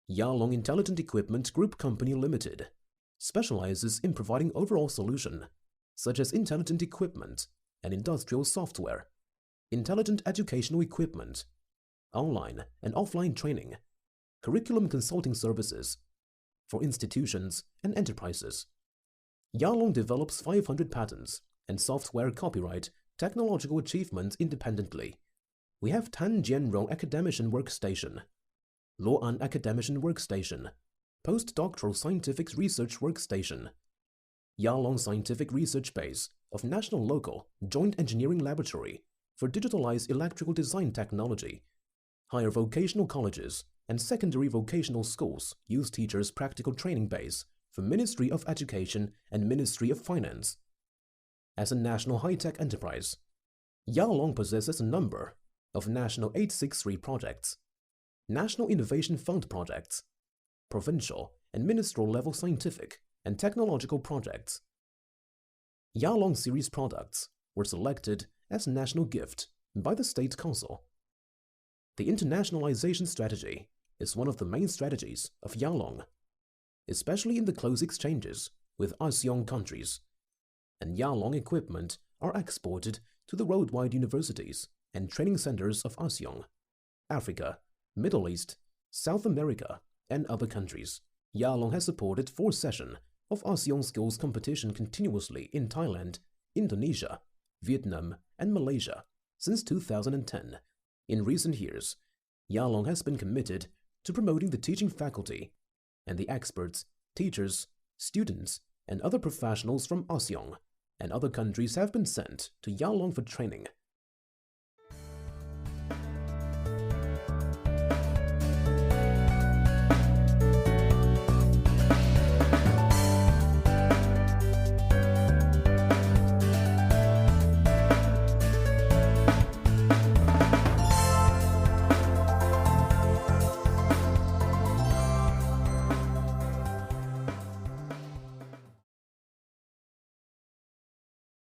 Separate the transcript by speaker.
Speaker 1: Yalong Intelligent Equipment Group Company Limited specializes in providing overall solutions such as intelligent equipment and industrial software, intelligent educational equipment, online and offline training, curriculum consulting services for institutions and enterprises. Yalong develops 500 patents and software copyright technological achievements independently. We have Tan Jianrong Academician Workstation, Luo'an Academician Workstation, Postdoctoral Scientific Research Workstation, Yalong Scientific Research Base of National Local Joint Engineering Laboratory for digitalized electrical design technology. Higher vocational colleges and secondary vocational schools use teachers' practical training base for Ministry of Education and Ministry of Finance. As a national high-tech enterprise, Yalong possesses a number of National 863 projects, National Innovation Fund projects, provincial and ministerial level scientific and technological projects. Yalong series products were selected as national gift by the State Council. The internationalization strategy is one of the main strategies of Yalong, especially in the close exchanges with ASEAN countries, and Yalong equipment are exported to the worldwide universities and training centers of ASEAN, Africa, Middle East, South America, and other countries. Yalong has supported 4 sessions of ASEAN skills competition continuously in Thailand, Indonesia, Vietnam, and Malaysia since 2010. In recent years, Yalong has been committed to promoting the teaching faculty and the experts, teachers, students, and other professionals from ASEAN and other countries have been sent to Yalong for training.